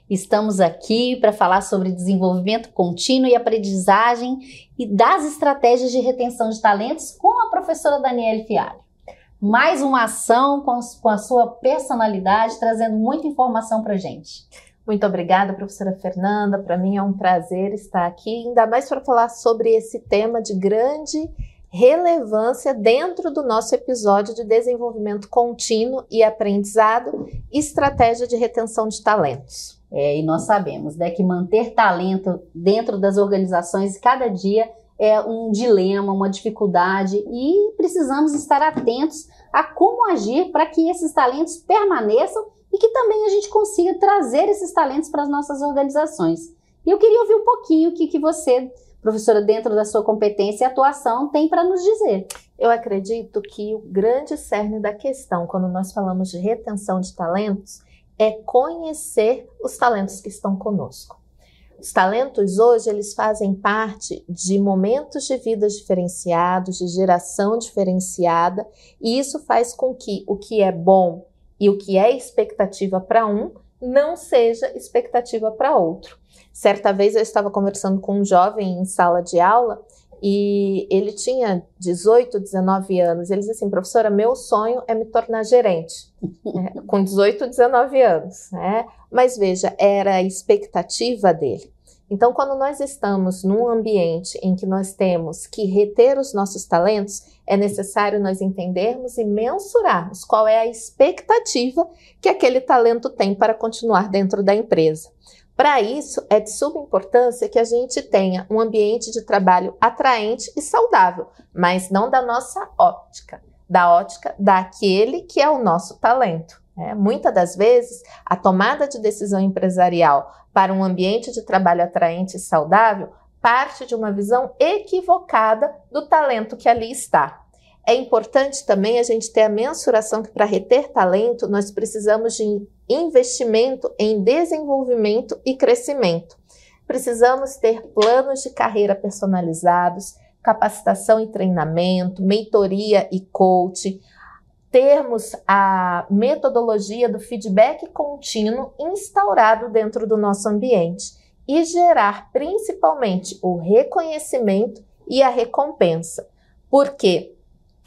Estamos aqui para falar sobre desenvolvimento contínuo e aprendizagem e das estratégias de retenção de talentos com a professora Daniele Fialho. Mais uma ação com a sua personalidade, trazendo muita informação para a gente. Muito obrigada, professora Fernanda. Para mim é um prazer estar aqui, ainda mais para falar sobre esse tema de grande relevância dentro do nosso episódio de desenvolvimento contínuo e aprendizado, estratégia de retenção de talentos. E nós sabemos, né, que manter talento dentro das organizações cada dia é um dilema, uma dificuldade e precisamos estar atentos a como agir para que esses talentos permaneçam e que também a gente consiga trazer esses talentos para as nossas organizações. E eu queria ouvir um pouquinho o que você, professora, dentro da sua competência e atuação, tem para nos dizer. Eu acredito que o grande cerne da questão, quando nós falamos de retenção de talentos, é conhecer os talentos que estão conosco. Os talentos hoje, eles fazem parte de momentos de vida diferenciados, de geração diferenciada, e isso faz com que o que é bom e o que é expectativa para um não seja expectativa para outro. Certa vez eu estava conversando com um jovem em sala de aula e ele tinha 18, 19 anos. Ele disse assim: professora, meu sonho é me tornar gerente. Com 18, 19 anos. Mas veja, era a expectativa dele. Então, quando nós estamos num ambiente em que nós temos que reter os nossos talentos, é necessário nós entendermos e mensurarmos qual é a expectativa que aquele talento tem para continuar dentro da empresa. Para isso, é de suma importância que a gente tenha um ambiente de trabalho atraente e saudável, mas não da nossa ótica, da ótica daquele que é o nosso talento. Muitas das vezes, a tomada de decisão empresarial para um ambiente de trabalho atraente e saudável parte de uma visão equivocada do talento que ali está. É importante também a gente ter a mensuração que para reter talento nós precisamos de investimento em desenvolvimento e crescimento. Precisamos ter planos de carreira personalizados, capacitação e treinamento, mentoria e coaching, termos a metodologia do feedback contínuo instaurado dentro do nosso ambiente e gerar principalmente o reconhecimento e a recompensa. Porque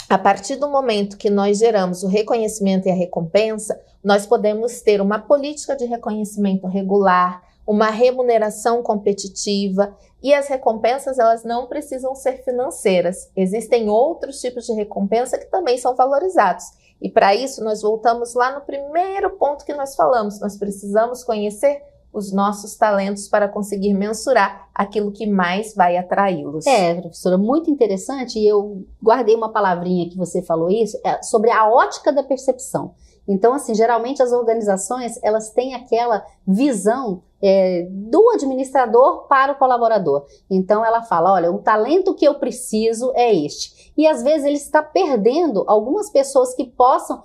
a partir do momento que nós geramos o reconhecimento e a recompensa, nós podemos ter uma política de reconhecimento regular, uma remuneração competitiva, e as recompensas elas não precisam ser financeiras. Existem outros tipos de recompensa que também são valorizados. E para isso nós voltamos lá no primeiro ponto que nós falamos. Nós precisamos conhecer os nossos talentos para conseguir mensurar aquilo que mais vai atraí-los. Professora, muito interessante, e eu guardei uma palavrinha que você falou isso, sobre a ótica da percepção. Então, assim, geralmente as organizações, elas têm aquela visão do administrador para o colaborador. Então, ela fala, olha, o talento que eu preciso é este. E, às vezes, ele está perdendo algumas pessoas que possam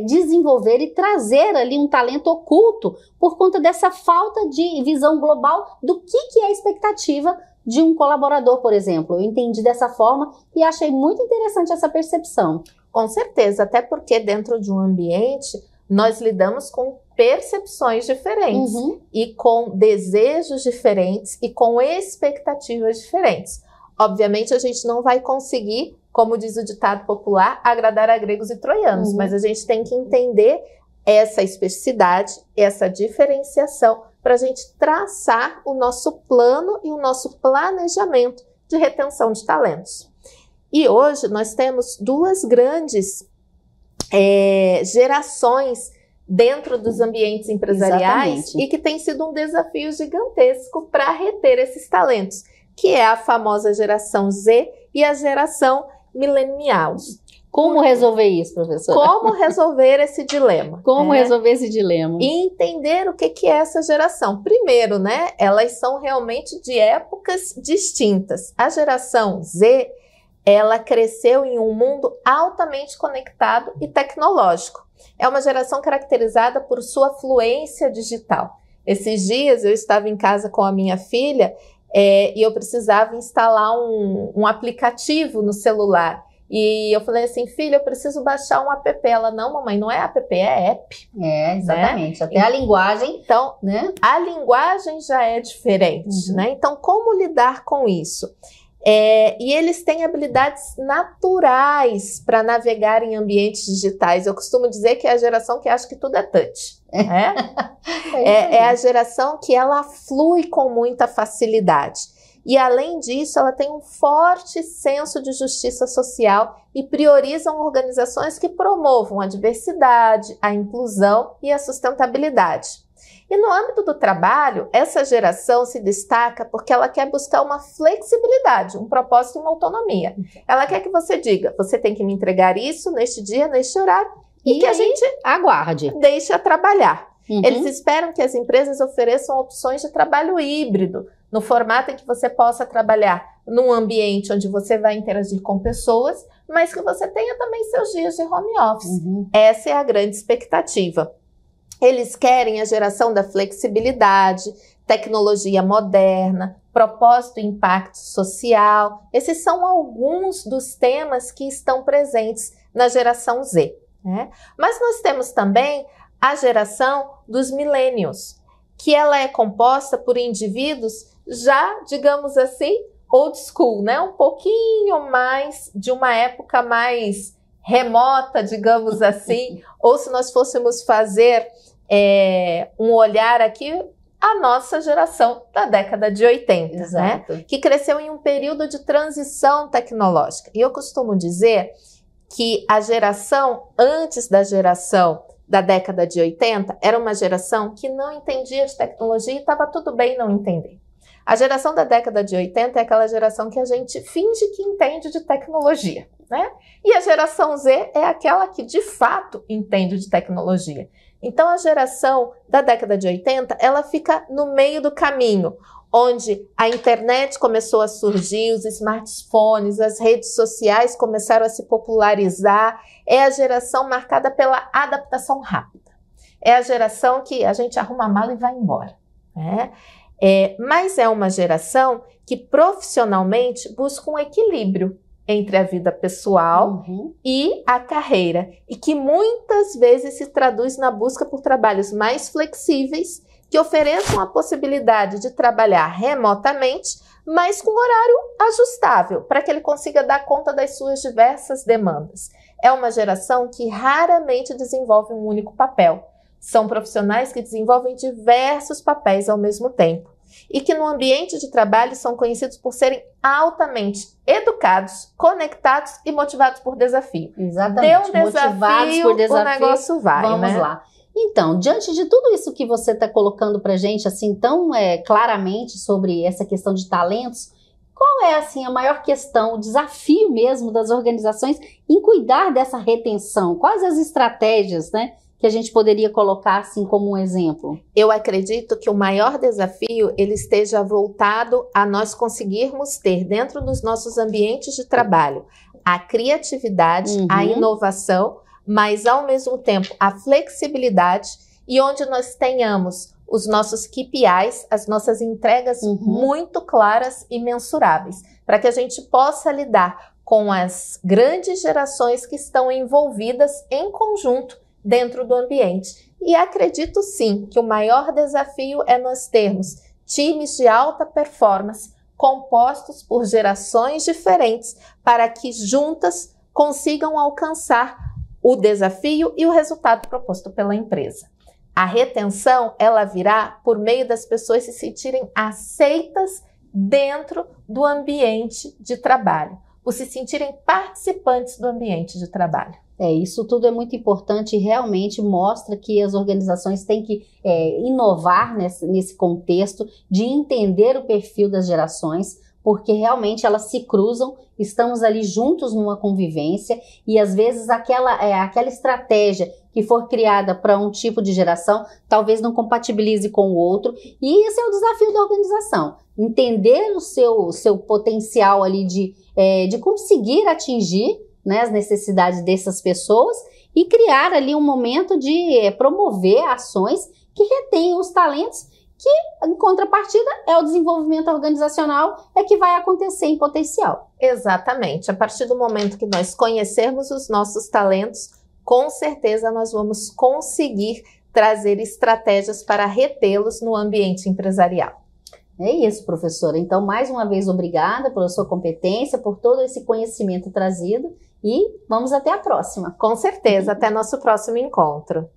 desenvolver e trazer ali um talento oculto por conta dessa falta de visão global do que é a expectativa de um colaborador, por exemplo. Eu entendi dessa forma e achei muito interessante essa percepção. Com certeza, até porque dentro de um ambiente nós lidamos com percepções diferentes e com desejos diferentes e com expectativas diferentes. Obviamente a gente não vai conseguir, como diz o ditado popular, agradar a gregos e troianos, mas a gente tem que entender essa especificidade, essa diferenciação para a gente traçar o nosso plano e o nosso planejamento de retenção de talentos. E hoje nós temos duas grandes gerações dentro dos ambientes empresariais. Exatamente. E que tem sido um desafio gigantesco para reter esses talentos, que é a famosa geração Z e a geração millennials. Como resolver isso, professora? Como resolver esse dilema? Como resolver esse dilema? E entender o que é essa geração. Primeiro, elas são realmente de épocas distintas. A geração Z, ela cresceu em um mundo altamente conectado e tecnológico. É uma geração caracterizada por sua fluência digital. Esses dias eu estava em casa com a minha filha e eu precisava instalar um aplicativo no celular. E eu falei assim, filha, eu preciso baixar um app. Ela, não, mamãe, não é app, é app. É, exatamente. Né? Até a linguagem. Então, né? A linguagem já é diferente, né? Então, como lidar com isso? E eles têm habilidades naturais para navegar em ambientes digitais. Eu costumo dizer que é a geração que acha que tudo é touch. É a geração que ela flui com muita facilidade. E, além disso, ela tem um forte senso de justiça social e priorizam organizações que promovam a diversidade, a inclusão e a sustentabilidade. E no âmbito do trabalho, essa geração se destaca porque ela quer buscar uma flexibilidade, um propósito e uma autonomia. Ela quer que você diga, você tem que me entregar isso neste dia, neste horário, e que a gente aguarde. Deixe a trabalhar. Eles esperam que as empresas ofereçam opções de trabalho híbrido, no formato em que você possa trabalhar num ambiente onde você vai interagir com pessoas, mas que você tenha também seus dias de home office. Essa é a grande expectativa. Eles querem a geração da flexibilidade, tecnologia moderna, propósito e impacto social. Esses são alguns dos temas que estão presentes na geração Z, né? Mas nós temos também a geração dos millennials, que ela é composta por indivíduos já, digamos assim, old school, né? Um pouquinho mais de uma época mais remota, digamos assim, ou se nós fôssemos fazer um olhar aqui, a nossa geração da década de 80, né? Que cresceu em um período de transição tecnológica. E eu costumo dizer que a geração antes da geração da década de 80 era uma geração que não entendia de tecnologia e estava tudo bem não entender. A geração da década de 80 é aquela geração que a gente finge que entende de tecnologia, né? E a geração Z é aquela que de fato entende de tecnologia. Então a geração da década de 80, ela fica no meio do caminho, onde a internet começou a surgir, os smartphones, as redes sociais começaram a se popularizar. É a geração marcada pela adaptação rápida. É a geração que a gente arruma a mala e vai embora, né? Mas é uma geração que profissionalmente busca um equilíbrio entre a vida pessoal e a carreira, e que muitas vezes se traduz na busca por trabalhos mais flexíveis, que ofereçam a possibilidade de trabalhar remotamente, mas com horário ajustável, para que ele consiga dar conta das suas diversas demandas. É uma geração que raramente desenvolve um único papel. São profissionais que desenvolvem diversos papéis ao mesmo tempo e que no ambiente de trabalho são conhecidos por serem altamente educados, conectados e motivados por desafio. Exatamente, Deu um motivados por desafio, o negócio vai, vamos né? lá. Então, diante de tudo isso que você está colocando para a gente, assim, tão claramente sobre essa questão de talentos, qual é, assim, a maior questão, o desafio mesmo das organizações em cuidar dessa retenção? Quais as estratégias, né, que a gente poderia colocar, assim, como um exemplo? Eu acredito que o maior desafio, ele esteja voltado a nós conseguirmos ter, dentro dos nossos ambientes de trabalho, a criatividade, a inovação, mas, ao mesmo tempo, a flexibilidade, e onde nós tenhamos os nossos KPIs, as nossas entregas muito claras e mensuráveis, para que a gente possa lidar com as grandes gerações que estão envolvidas em conjunto dentro do ambiente. E acredito sim que o maior desafio é nós termos times de alta performance compostos por gerações diferentes para que juntas consigam alcançar o desafio e o resultado proposto pela empresa. A retenção, ela virá por meio das pessoas se sentirem aceitas dentro do ambiente de trabalho, por se sentirem participantes do ambiente de trabalho. Isso tudo é muito importante e realmente mostra que as organizações têm que inovar nesse contexto de entender o perfil das gerações, porque realmente elas se cruzam, estamos ali juntos numa convivência e às vezes aquela estratégia que for criada para um tipo de geração talvez não compatibilize com o outro, e esse é o desafio da organização, entender o seu potencial ali de conseguir atingir, né, as necessidades dessas pessoas e criar ali um momento de promover ações que retenham os talentos que, em contrapartida, é o desenvolvimento organizacional que vai acontecer em potencial. Exatamente. A partir do momento que nós conhecermos os nossos talentos, com certeza nós vamos conseguir trazer estratégias para retê-los no ambiente empresarial. É isso, professora. Então, mais uma vez, obrigada pela sua competência, por todo esse conhecimento trazido e vamos até a próxima. Com certeza. Até nosso próximo encontro.